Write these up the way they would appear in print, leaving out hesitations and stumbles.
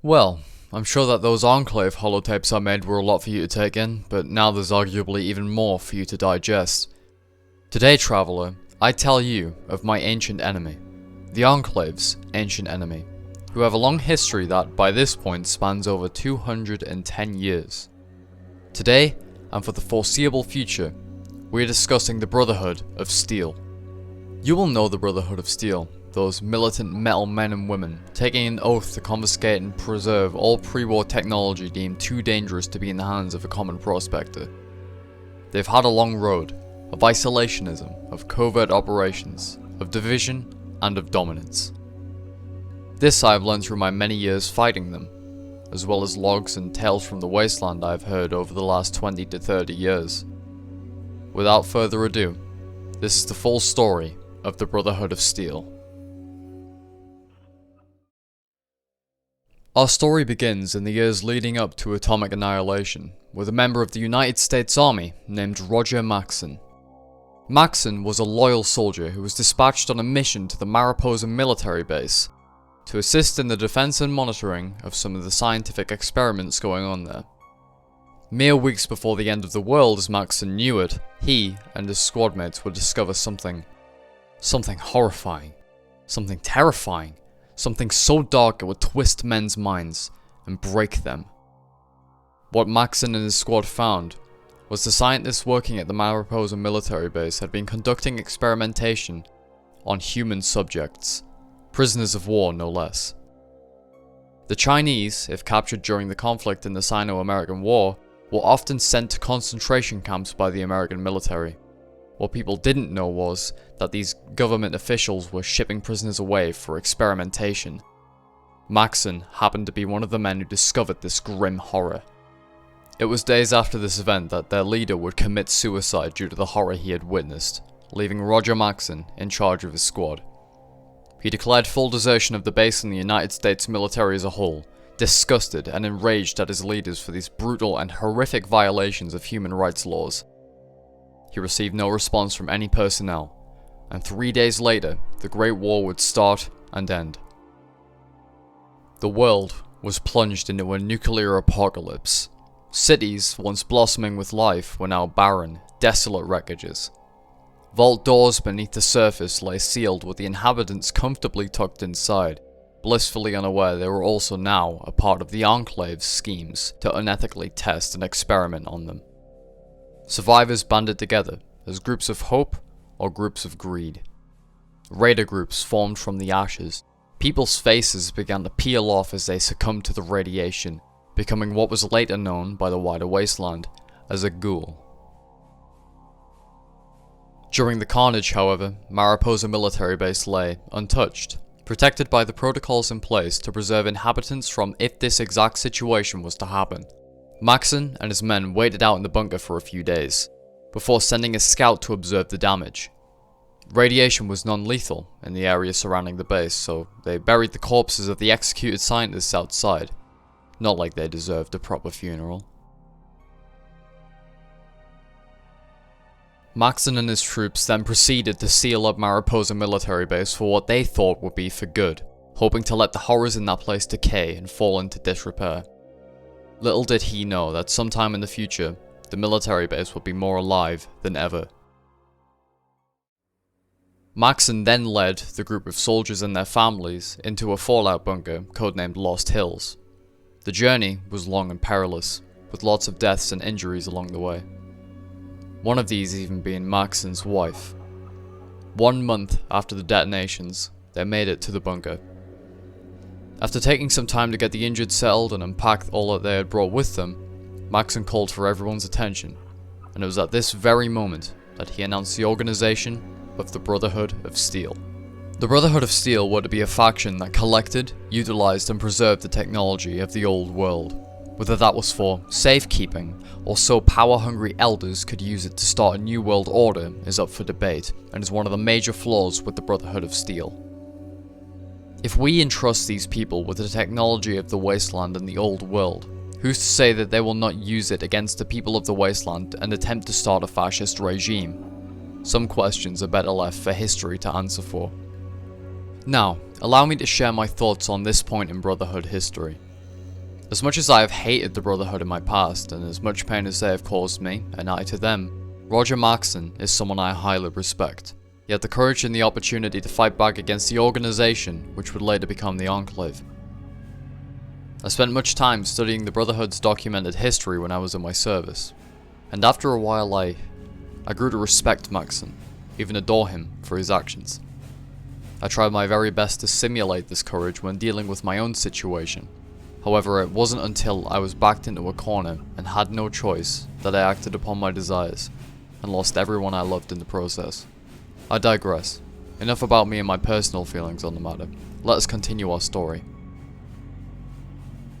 Well, I'm sure that those Enclave holotapes I made were a lot for you to take in, but now there's arguably even more for you to digest. Today, traveler, I tell you of my ancient enemy, the Enclave's ancient enemy, who have a long history that, by this point, spans over 210 years. Today, and for the foreseeable future, we are discussing the Brotherhood of Steel. You will know the Brotherhood of Steel, those militant metal men and women, taking an oath to confiscate and preserve all pre-war technology deemed too dangerous to be in the hands of a common prospector. They've had a long road, of isolationism, of covert operations, of division, and of dominance. This I have learned through my many years fighting them, as well as logs and tales from the wasteland I have heard over the last 20 to 30 years. Without further ado, this is the full story of the Brotherhood of Steel. Our story begins in the years leading up to atomic annihilation, with a member of the United States Army named Roger Maxson. Maxson was a loyal soldier who was dispatched on a mission to the Mariposa military base to assist in the defense and monitoring of some of the scientific experiments going on there. Mere weeks before the end of the world, as Maxson knew it, he and his squadmates would discover something horrifying, something terrifying, something so dark it would twist men's minds and break them. What Maxson and his squad found was the scientists working at the Mariposa military base had been conducting experimentation on human subjects, prisoners of war no less. The Chinese, if captured during the conflict in the Sino-American War, were often sent to concentration camps by the American military. What people didn't know was that these government officials were shipping prisoners away for experimentation. Maxson happened to be one of the men who discovered this grim horror. It was days after this event that their leader would commit suicide due to the horror he had witnessed, leaving Roger Maxson in charge of his squad. He declared full desertion of the base and the United States military as a whole, disgusted and enraged at his leaders for these brutal and horrific violations of human rights laws. He received no response from any personnel, and 3 days later, the Great War would start and end. The world was plunged into a nuclear apocalypse. Cities, once blossoming with life, were now barren, desolate wreckages. Vault doors beneath the surface lay sealed with the inhabitants comfortably tucked inside, blissfully unaware they were also now a part of the Enclave's schemes to unethically test and experiment on them. Survivors banded together as groups of hope or groups of greed. Raider groups formed from the ashes. People's faces began to peel off as they succumbed to the radiation, becoming what was later known by the wider wasteland as a ghoul. During the carnage, however, Mariposa military base lay untouched, protected by the protocols in place to preserve inhabitants from if this exact situation was to happen. Maxson and his men waited out in the bunker for a few days, before sending a scout to observe the damage. Radiation was non-lethal in the area surrounding the base, so they buried the corpses of the executed scientists outside. Not like they deserved a proper funeral. Maxson and his troops then proceeded to seal up Mariposa military base for what they thought would be for good, hoping to let the horrors in that place decay and fall into disrepair. Little did he know that sometime in the future, the military base would be more alive than ever. Maxson then led the group of soldiers and their families into a fallout bunker codenamed Lost Hills. The journey was long and perilous, with lots of deaths and injuries along the way. One of these even being Maxson's wife. 1 month after the detonations, they made it to the bunker. After taking some time to get the injured settled and unpack all that they had brought with them, Maxson called for everyone's attention, and it was at this very moment that he announced the organization of the Brotherhood of Steel. The Brotherhood of Steel were to be a faction that collected, utilized and preserved the technology of the old world. Whether that was for safekeeping, or so power-hungry elders could use it to start a new world order is up for debate, and is one of the major flaws with the Brotherhood of Steel. If we entrust these people with the technology of the wasteland and the old world, who's to say that they will not use it against the people of the wasteland and attempt to start a fascist regime? Some questions are better left for history to answer for. Now, allow me to share my thoughts on this point in Brotherhood history. As much as I have hated the Brotherhood in my past, and as much pain as they have caused me, and I to them, Roger Maxson is someone I highly respect. He had the courage and the opportunity to fight back against the organization which would later become the Enclave. I spent much time studying the Brotherhood's documented history when I was in my service, and after a while I grew to respect Maxson, even adore him for his actions. I tried my very best to simulate this courage when dealing with my own situation. However, it wasn't until I was backed into a corner and had no choice that I acted upon my desires, and lost everyone I loved in the process. I digress. Enough about me and my personal feelings on the matter. Let us continue our story.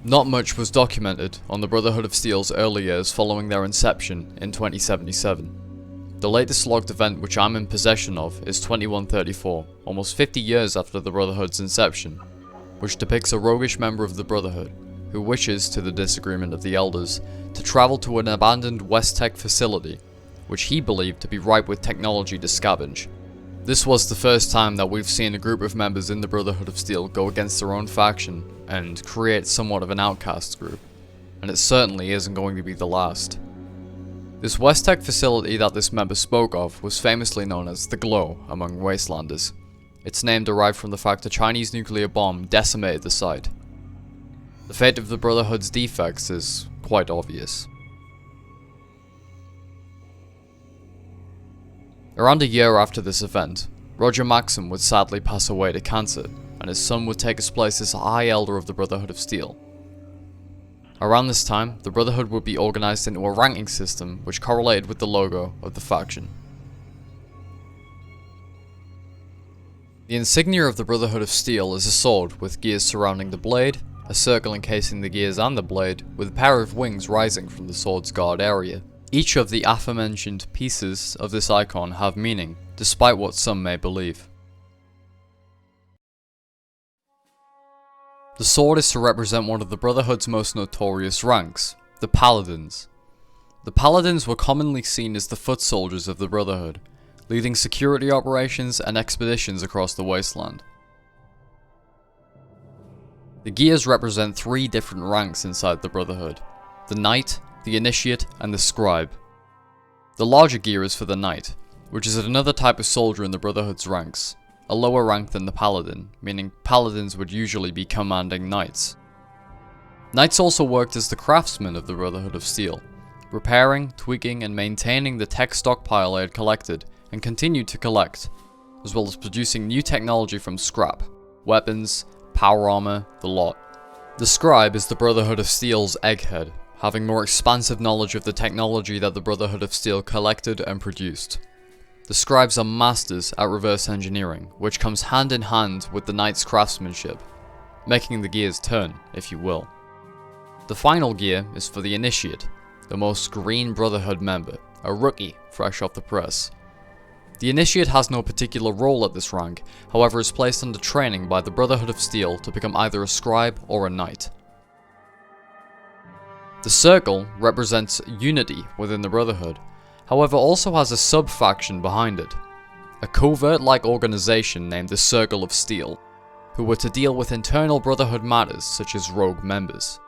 Not much was documented on the Brotherhood of Steel's early years following their inception in 2077. The latest logged event which I'm in possession of is 2134, almost 50 years after the Brotherhood's inception, which depicts a roguish member of the Brotherhood, who wishes, to the disagreement of the Elders, to travel to an abandoned West Tech facility, which he believed to be ripe with technology to scavenge. This was the first time that we've seen a group of members in the Brotherhood of Steel go against their own faction and create somewhat of an outcast group, and it certainly isn't going to be the last. This West Tech facility that this member spoke of was famously known as the Glow among Wastelanders. Its name derived from the fact a Chinese nuclear bomb decimated the site. The fate of the Brotherhood's defects is quite obvious. Around a year after this event, Roger Maxson would sadly pass away to cancer, and his son would take his place as High Elder of the Brotherhood of Steel. Around this time, the Brotherhood would be organized into a ranking system which correlated with the logo of the faction. The insignia of the Brotherhood of Steel is a sword with gears surrounding the blade, a circle encasing the gears and the blade, with a pair of wings rising from the sword's guard area. Each of the aforementioned pieces of this icon have meaning, despite what some may believe. The sword is to represent one of the Brotherhood's most notorious ranks, the Paladins. The Paladins were commonly seen as the foot soldiers of the Brotherhood, leading security operations and expeditions across the wasteland. The gears represent 3 different ranks inside the Brotherhood: the Knight, the Initiate, and the Scribe. The larger gear is for the Knight, which is another type of soldier in the Brotherhood's ranks, a lower rank than the Paladin, meaning Paladins would usually be commanding Knights. Knights also worked as the craftsmen of the Brotherhood of Steel, repairing, tweaking, and maintaining the tech stockpile they had collected and continued to collect, as well as producing new technology from scrap, weapons, power armor, the lot. The Scribe is the Brotherhood of Steel's egghead, having more expansive knowledge of the technology that the Brotherhood of Steel collected and produced. The Scribes are masters at reverse engineering, which comes hand in hand with the Knight's craftsmanship, making the gears turn, if you will. The final gear is for the Initiate, the most green Brotherhood member, a rookie fresh off the press. The Initiate has no particular role at this rank, however is placed under training by the Brotherhood of Steel to become either a Scribe or a Knight. The Circle represents unity within the Brotherhood, however also has a sub-faction behind it, a covert-like organization named the Circle of Steel, who were to deal with internal Brotherhood matters such as rogue members.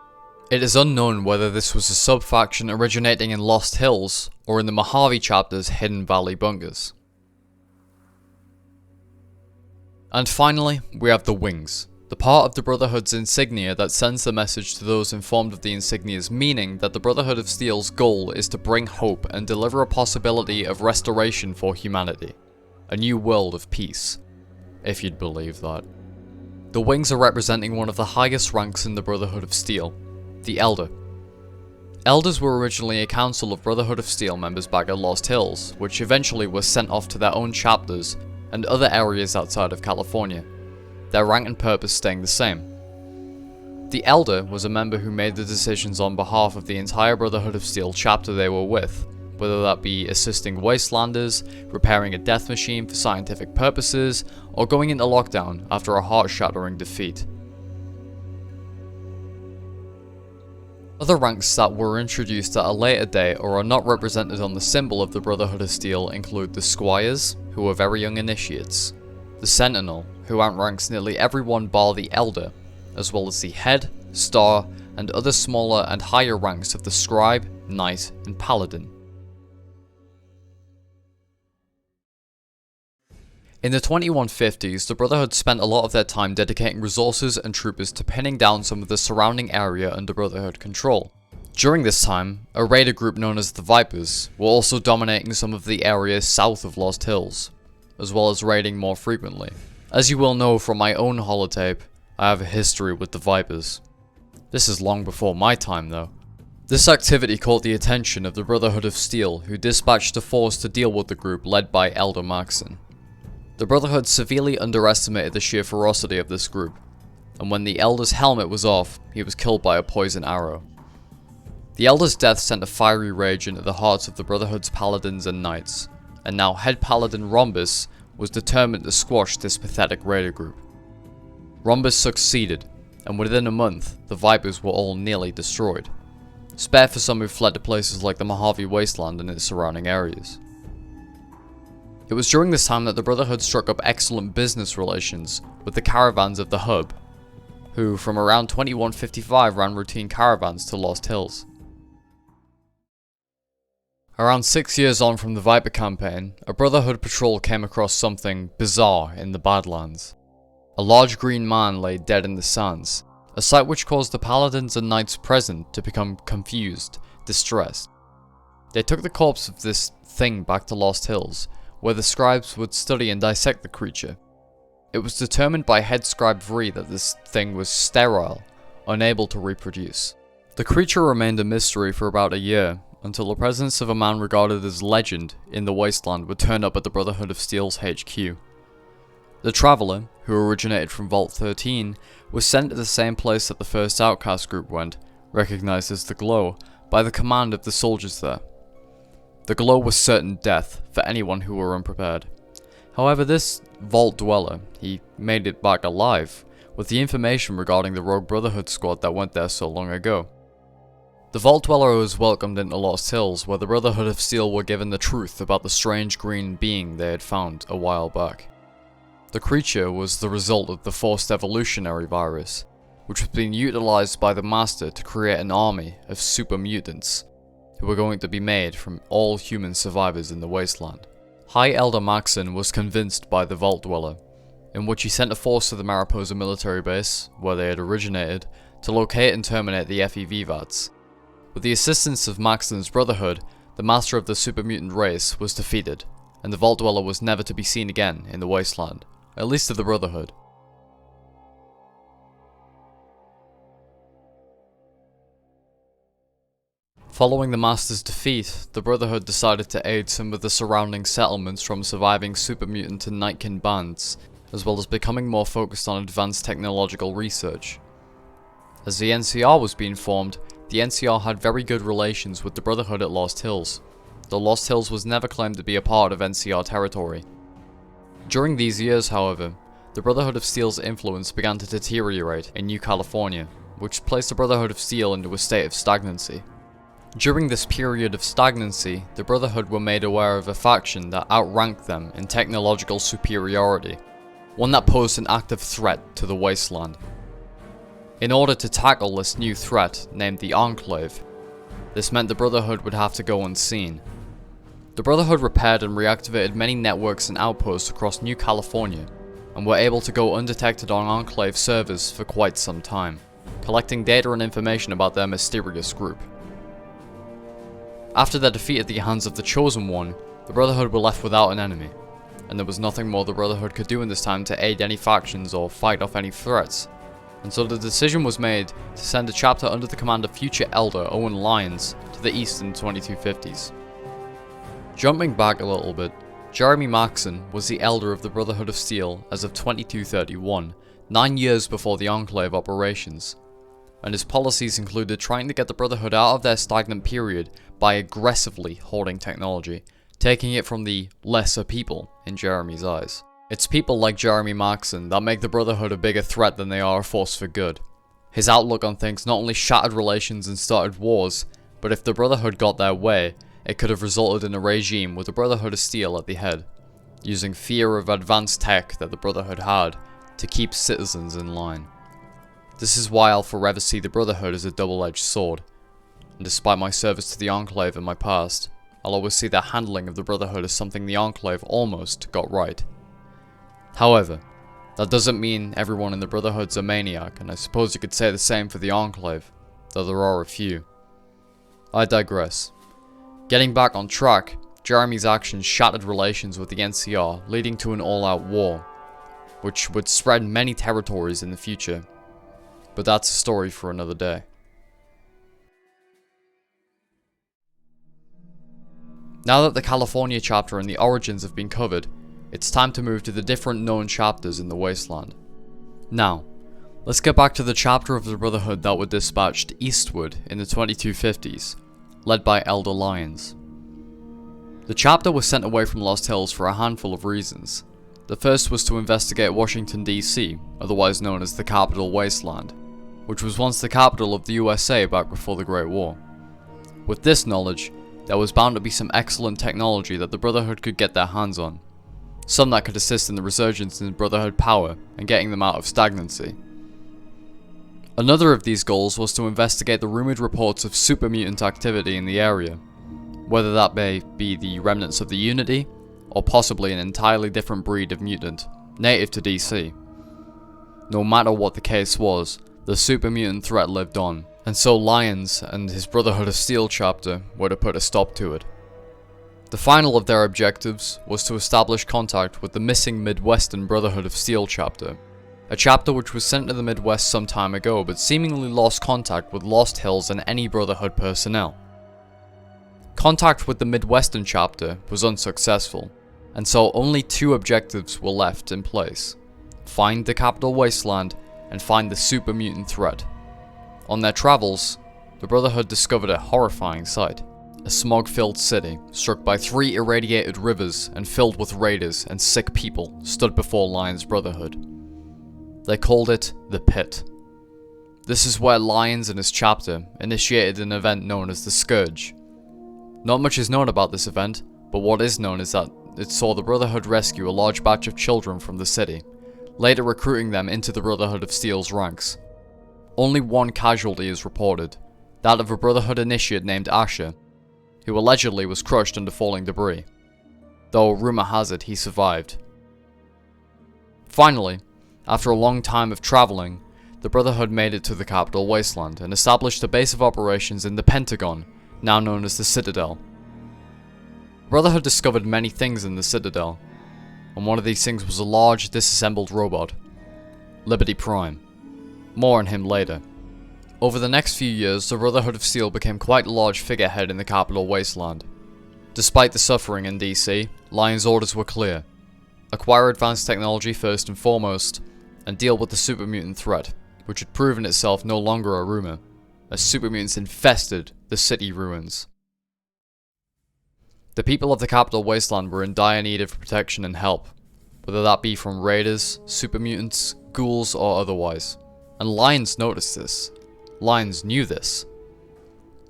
It is unknown whether this was a sub-faction originating in Lost Hills or in the Mojave chapter's Hidden Valley bunkers. And finally, we have the Wings, the part of the Brotherhood's insignia that sends the message to those informed of the insignia's meaning that the Brotherhood of Steel's goal is to bring hope and deliver a possibility of restoration for humanity. A new world of peace, if you'd believe that. The Wings are representing one of the highest ranks in the Brotherhood of Steel, the Elder. Elders were originally a council of Brotherhood of Steel members back at Lost Hills, which eventually were sent off to their own chapters and other areas outside of California, their rank and purpose staying the same. The Elder was a member who made the decisions on behalf of the entire Brotherhood of Steel chapter they were with, whether that be assisting Wastelanders, repairing a death machine for scientific purposes, or going into lockdown after a heart-shattering defeat. Other ranks that were introduced at a later date or are not represented on the symbol of the Brotherhood of Steel include the Squires, who are very young initiates, the Sentinel, who outranks nearly everyone bar the Elder, as well as the Head, Star, and other smaller and higher ranks of the Scribe, Knight, and Paladin. In the 2150s, the Brotherhood spent a lot of their time dedicating resources and troopers to pinning down some of the surrounding area under Brotherhood control. During this time, a raider group known as the Vipers were also dominating some of the areas south of Lost Hills, as well as raiding more frequently. As you will know from my own holotape, I have a history with the Vipers. This is long before my time though. This activity caught the attention of the Brotherhood of Steel, who dispatched a force to deal with the group led by Elder Maxson. The Brotherhood severely underestimated the sheer ferocity of this group, and when the Elder's helmet was off, he was killed by a poison arrow. The Elder's death sent a fiery rage into the hearts of the Brotherhood's Paladins and Knights, and now Head Paladin Rhombus was determined to squash this pathetic raider group. Rhombus succeeded, and within a month, the Vipers were all nearly destroyed, spare for some who fled to places like the Mojave Wasteland and its surrounding areas. It was during this time that the Brotherhood struck up excellent business relations with the caravans of the Hub, who from around 2155 ran routine caravans to Lost Hills. Around 6 years on from the Viper campaign, a Brotherhood patrol came across something bizarre in the Badlands. A large green man lay dead in the sands, a sight which caused the Paladins and Knights present to become confused, distressed. They took the corpse of this thing back to Lost Hills, where the scribes would study and dissect the creature. It was determined by Head Scribe Vree that this thing was sterile, unable to reproduce. The creature remained a mystery for about a year, until the presence of a man regarded as legend in the wasteland would turn up at the Brotherhood of Steel's HQ. The Traveller, who originated from Vault 13, was sent to the same place that the first outcast group went, recognized as the Glow, by the command of the soldiers there. The Glow was certain death for anyone who were unprepared. However, this Vault Dweller, he made it back alive, with the information regarding the Rogue Brotherhood squad that went there so long ago. The Vault Dweller was welcomed into Lost Hills, where the Brotherhood of Steel were given the truth about the strange green being they had found a while back. The creature was the result of the forced evolutionary virus, which was being utilized by the Master to create an army of super mutants, who were going to be made from all human survivors in the wasteland. High Elder Maxson was convinced by the Vault Dweller, in which he sent a force to the Mariposa military base, where they had originated, to locate and terminate the FEV VATs. With the assistance of Maxson's Brotherhood, the master of the super mutant race was defeated, and the Vault Dweller was never to be seen again in the wasteland, at least to the Brotherhood. Following the Master's defeat, the Brotherhood decided to aid some of the surrounding settlements from surviving super mutant and Nightkin bands, as well as becoming more focused on advanced technological research. As the NCR was being formed, the NCR had very good relations with the Brotherhood at Lost Hills, though Lost Hills was never claimed to be a part of NCR territory. During these years, however, the Brotherhood of Steel's influence began to deteriorate in New California, which placed the Brotherhood of Steel into a state of stagnancy. During this period of stagnancy, the Brotherhood were made aware of a faction that outranked them in technological superiority, one that posed an active threat to the wasteland. In order to tackle this new threat, named the Enclave, this meant the Brotherhood would have to go unseen. The Brotherhood repaired and reactivated many networks and outposts across New California, and were able to go undetected on Enclave servers for quite some time, collecting data and information about their mysterious group. After their defeat at the hands of the Chosen One, the Brotherhood were left without an enemy, and there was nothing more the Brotherhood could do in this time to aid any factions or fight off any threats, and so the decision was made to send a chapter under the command of future Elder Owen Lyons to the east in the 2250s. Jumping back a little bit, Jeremy Maxson was the Elder of the Brotherhood of Steel as of 2231, 9 years before the Enclave operations, and his policies included trying to get the Brotherhood out of their stagnant period by aggressively hoarding technology, taking it from the lesser people in Jeremy's eyes. It's people like Jeremy Maxson that make the Brotherhood a bigger threat than they are a force for good. His outlook on things not only shattered relations and started wars, but if the Brotherhood got their way, it could have resulted in a regime with the Brotherhood of Steel at the head, using fear of advanced tech that the Brotherhood had to keep citizens in line. This is why I'll forever see the Brotherhood as a double-edged sword, and despite my service to the Enclave in my past, I'll always see the handling of the Brotherhood as something the Enclave almost got right. However, that doesn't mean everyone in the Brotherhood's a maniac, and I suppose you could say the same for the Enclave, though there are a few. I digress. Getting back on track, Jeremy's actions shattered relations with the NCR, leading to an all-out war, which would spread many territories in the future. But that's a story for another day. Now that the California chapter and the origins have been covered, it's time to move to the different known chapters in the Wasteland. Now, let's get back to the chapter of the Brotherhood that were dispatched eastward in the 2250s, led by Elder Lyons. The chapter was sent away from Lost Hills for a handful of reasons. The first was to investigate Washington DC, otherwise known as the Capital Wasteland, which was once the capital of the USA back before the Great War. With this knowledge, there was bound to be some excellent technology that the Brotherhood could get their hands on. Some that could assist in the resurgence in Brotherhood power and getting them out of stagnancy. Another of these goals was to investigate the rumoured reports of super mutant activity in the area, whether that may be the remnants of the Unity, or possibly an entirely different breed of mutant, native to DC. No matter what the case was, the super mutant threat lived on, and so Lyons and his Brotherhood of Steel chapter were to put a stop to it. The final of their objectives was to establish contact with the missing Midwestern Brotherhood of Steel chapter, a chapter which was sent to the Midwest some time ago but seemingly lost contact with Lost Hills and any Brotherhood personnel. Contact with the Midwestern chapter was unsuccessful, and so only two objectives were left in place: find the Capital Wasteland and find the super mutant threat. On their travels, the Brotherhood discovered a horrifying sight. A smog-filled city, struck by 3 irradiated rivers and filled with raiders and sick people, stood before Lyons' Brotherhood. They called it the Pit. This is where Lyons and his chapter initiated an event known as the Scourge. Not much is known about this event, but what is known is that it saw the Brotherhood rescue a large batch of children from the city, later recruiting them into the Brotherhood of Steel's ranks. Only one casualty is reported, that of a Brotherhood initiate named Asher, who allegedly was crushed under falling debris, though rumour has it he survived. Finally, after a long time of travelling, the Brotherhood made it to the Capital Wasteland and established a base of operations in the Pentagon, now known as the Citadel. The Brotherhood discovered many things in the Citadel, and one of these things was a large disassembled robot, Liberty Prime. More on him later. Over the next few years, the Brotherhood of Steel became quite a large figurehead in the Capital Wasteland. Despite the suffering in DC, Lyons' orders were clear: acquire advanced technology first and foremost, and deal with the super mutant threat, which had proven itself no longer a rumour, as super mutants infested the city ruins. The people of the Capital Wasteland were in dire need of protection and help, whether that be from raiders, super mutants, ghouls, or otherwise. And Lyons noticed this. Lyons knew this.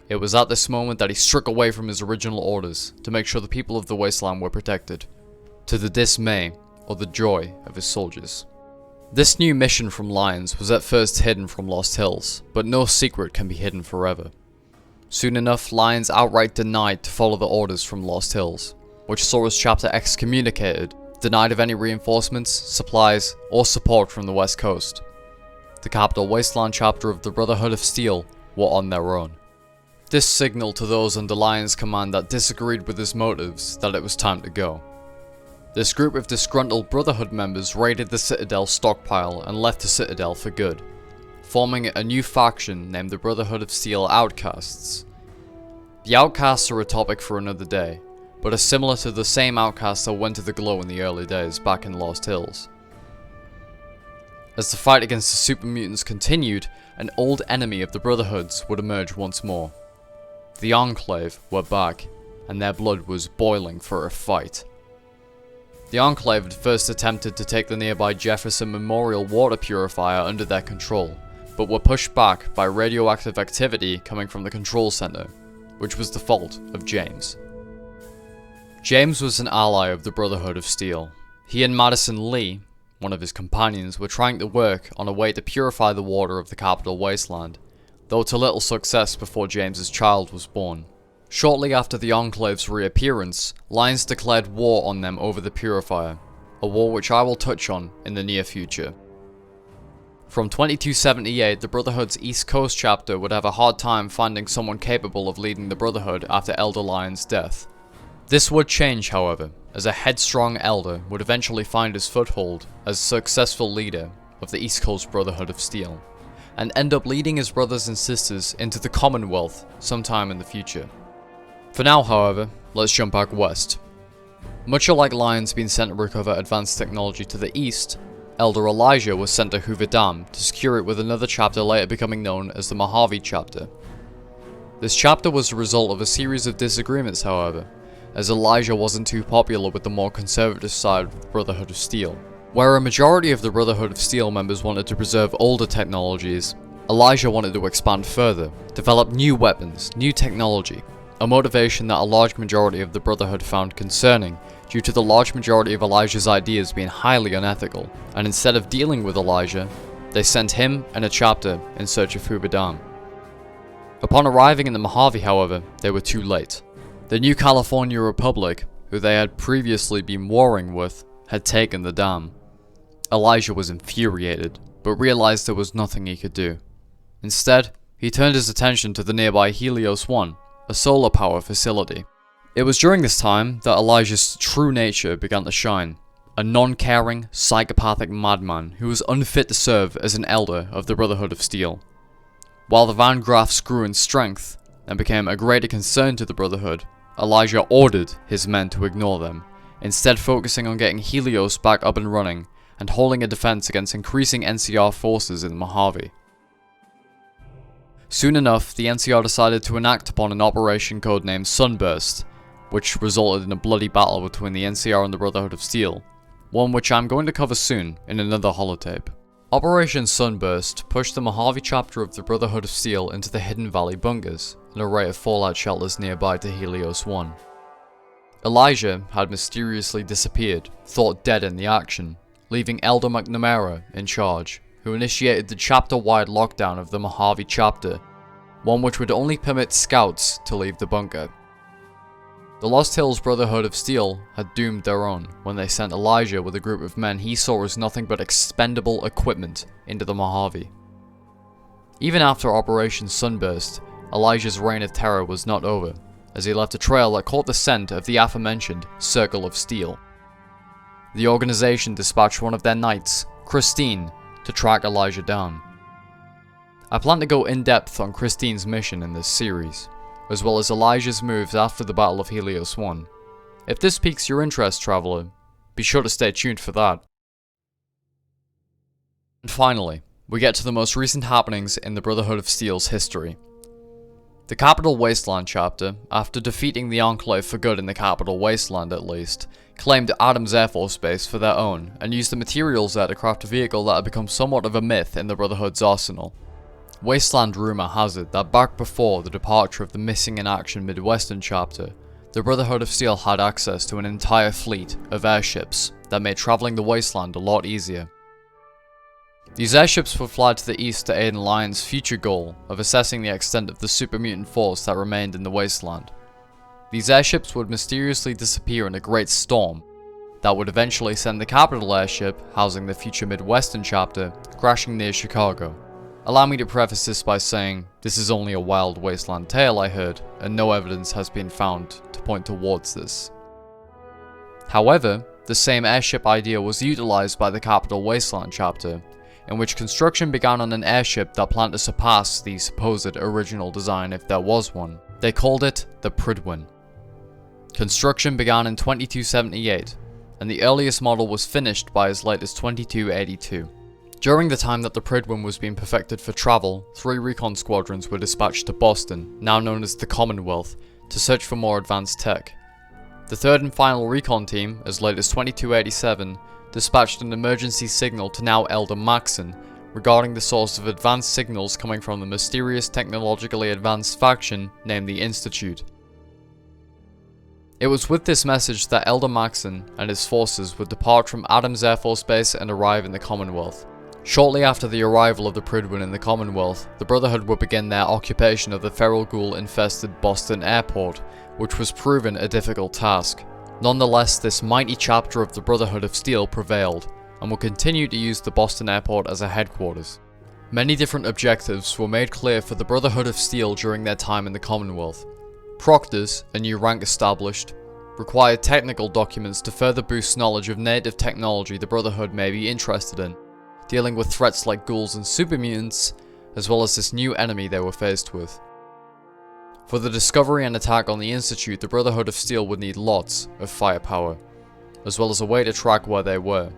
It was at this moment that he struck away from his original orders to make sure the people of the Wasteland were protected, to the dismay or the joy of his soldiers. This new mission from Lyons was at first hidden from Lost Hills, but no secret can be hidden forever. Soon enough, Lyons outright denied to follow the orders from Lost Hills, which saw his chapter excommunicated, denied of any reinforcements, supplies, or support from the West Coast. The Capital Wasteland chapter of the Brotherhood of Steel were on their own. This signaled to those under Lyons' command that disagreed with his motives that it was time to go. This group of disgruntled Brotherhood members raided the Citadel stockpile and left the Citadel for good, forming a new faction named the Brotherhood of Steel Outcasts. The Outcasts are a topic for another day, but are similar to the same outcasts that went to the Glow in the early days back in Lost Hills. As the fight against the super mutants continued, an old enemy of the Brotherhoods would emerge once more. The Enclave were back, and their blood was boiling for a fight. The Enclave had first attempted to take the nearby Jefferson Memorial water purifier under their control, but were pushed back by radioactive activity coming from the control center, which was the fault of James. James was an ally of the Brotherhood of Steel. He and Madison Lee, one of his companions, were trying to work on a way to purify the water of the Capital Wasteland, though to little success before James's child was born. Shortly after the Enclave's reappearance, Lions declared war on them over the purifier, a war which I will touch on in the near future. From 2278, the Brotherhood's East Coast chapter would have a hard time finding someone capable of leading the Brotherhood after Elder Lion's death. This would change, however, as a headstrong elder would eventually find his foothold as successful leader of the East Coast Brotherhood of Steel, and end up leading his brothers and sisters into the Commonwealth sometime in the future. For now, however, let's jump back west. Much like Lions being sent to recover advanced technology to the east, Elder Elijah was sent to Hoover Dam to secure it, with another chapter later becoming known as the Mojave chapter. This chapter was the result of a series of disagreements, however, as Elijah wasn't too popular with the more conservative side of the Brotherhood of Steel. Where a majority of the Brotherhood of Steel members wanted to preserve older technologies, Elijah wanted to expand further, develop new weapons, new technology, a motivation that a large majority of the Brotherhood found concerning due to the large majority of Elijah's ideas being highly unethical, and instead of dealing with Elijah, they sent him and a chapter in search of Hoover Dam. Upon arriving in the Mojave, however, they were too late. The new California Republic, who they had previously been warring with, had taken the dam. Elijah was infuriated, but realized there was nothing he could do. Instead, he turned his attention to the nearby Helios 1, a solar power facility. It was during this time that Elijah's true nature began to shine, a non-caring, psychopathic madman who was unfit to serve as an elder of the Brotherhood of Steel. While the Van Graffs grew in strength and became a greater concern to the Brotherhood, Elijah ordered his men to ignore them, instead focusing on getting Helios back up and running and holding a defense against increasing NCR forces in Mojave. Soon enough, the NCR decided to enact upon an operation codenamed Sunburst, which resulted in a bloody battle between the NCR and the Brotherhood of Steel, one which I'm going to cover soon in another holotape. Operation Sunburst pushed the Mojave chapter of the Brotherhood of Steel into the Hidden Valley bunkers, an array of fallout shelters nearby to Helios 1. Elijah had mysteriously disappeared, thought dead in the action, leaving Elder McNamara in charge, who initiated the chapter-wide lockdown of the Mojave chapter, one which would only permit scouts to leave the bunker. The Lost Hills Brotherhood of Steel had doomed their own when they sent Elijah with a group of men he saw as nothing but expendable equipment into the Mojave. Even after Operation Sunburst, Elijah's reign of terror was not over, as he left a trail that caught the scent of the aforementioned Circle of Steel. The organization dispatched one of their knights, Christine, to track Elijah down. I plan to go in depth on Christine's mission in this series, as well as Elijah's moves after the Battle of Helios 1. If this piques your interest, traveler, be sure to stay tuned for that. And finally, we get to the most recent happenings in the Brotherhood of Steel's history. The Capital Wasteland chapter, after defeating the Enclave for good in the Capital Wasteland at least, claimed Adams Air Force Base for their own, and used the materials there to craft a vehicle that had become somewhat of a myth in the Brotherhood's arsenal. Wasteland rumor has it that back before the departure of the missing in action Midwestern chapter, the Brotherhood of Steel had access to an entire fleet of airships that made traveling the wasteland a lot easier. These airships would fly to the east to aid in Lion's future goal of assessing the extent of the super mutant force that remained in the wasteland. These airships would mysteriously disappear in a great storm that would eventually send the capital airship, housing the future Midwestern chapter, crashing near Chicago. Allow me to preface this by saying, this is only a wild wasteland tale I heard, and no evidence has been found to point towards this. However, the same airship idea was utilized by the Capital Wasteland chapter, in which construction began on an airship that planned to surpass the supposed original design if there was one. They called it the Pridwin. Construction began in 2278, and the earliest model was finished by as late as 2282. During the time that the Pridwin was being perfected for travel, 3 recon squadrons were dispatched to Boston, now known as the Commonwealth, to search for more advanced tech. The third and final recon team, as late as 2287, dispatched an emergency signal to now Elder Maxson regarding the source of advanced signals coming from the mysterious technologically advanced faction named the Institute. It was with this message that Elder Maxson and his forces would depart from Adams Air Force Base and arrive in the Commonwealth. Shortly after the arrival of the Pridwen in the Commonwealth, the Brotherhood would begin their occupation of the feral ghoul-infested Boston Airport, which was proven a difficult task. Nonetheless, this mighty chapter of the Brotherhood of Steel prevailed, and will continue to use the Boston Airport as a headquarters. Many different objectives were made clear for the Brotherhood of Steel during their time in the Commonwealth. Proctors, a new rank established, required technical documents to further boost knowledge of native technology the Brotherhood may be interested in, dealing with threats like ghouls and supermutants, as well as this new enemy they were faced with. For the discovery and attack on the Institute, the Brotherhood of Steel would need lots of firepower, as well as a way to track where they were.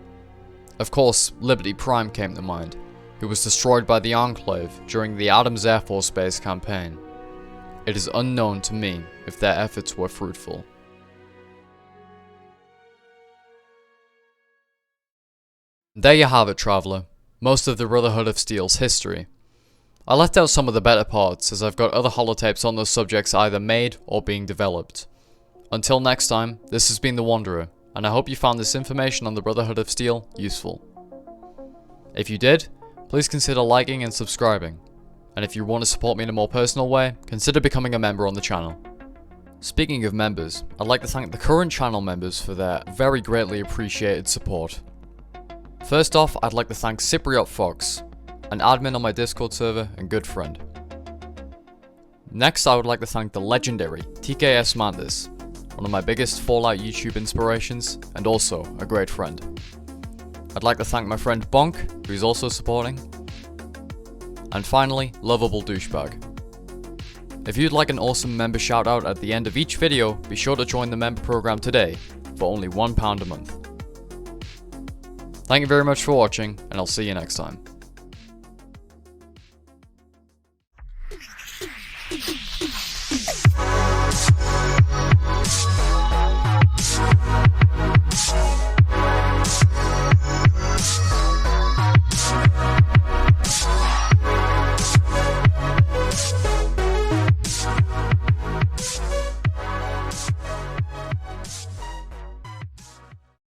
Of course, Liberty Prime came to mind, who was destroyed by the Enclave during the Adams Air Force Base campaign. It is unknown to me if their efforts were fruitful. There you have it, Traveller, most of the Brotherhood of Steel's history. I left out some of the better parts as I've got other holotapes on those subjects either made or being developed. Until next time, this has been The Wanderer, and I hope you found this information on the Brotherhood of Steel useful. If you did, please consider liking and subscribing. And if you want to support me in a more personal way, consider becoming a member on the channel. Speaking of members, I'd like to thank the current channel members for their very greatly appreciated support. First off, I'd like to thank Cypriot Fox, an admin on my Discord server and good friend. Next, I would like to thank the legendary TKS Mantis, one of my biggest Fallout YouTube inspirations, and also a great friend. I'd like to thank my friend Bonk, who is also supporting. And finally, Lovable Douchebag. If you'd like an awesome member shoutout at the end of each video, be sure to join the member program today for only £1 a month. Thank you very much for watching, and I'll see you next time.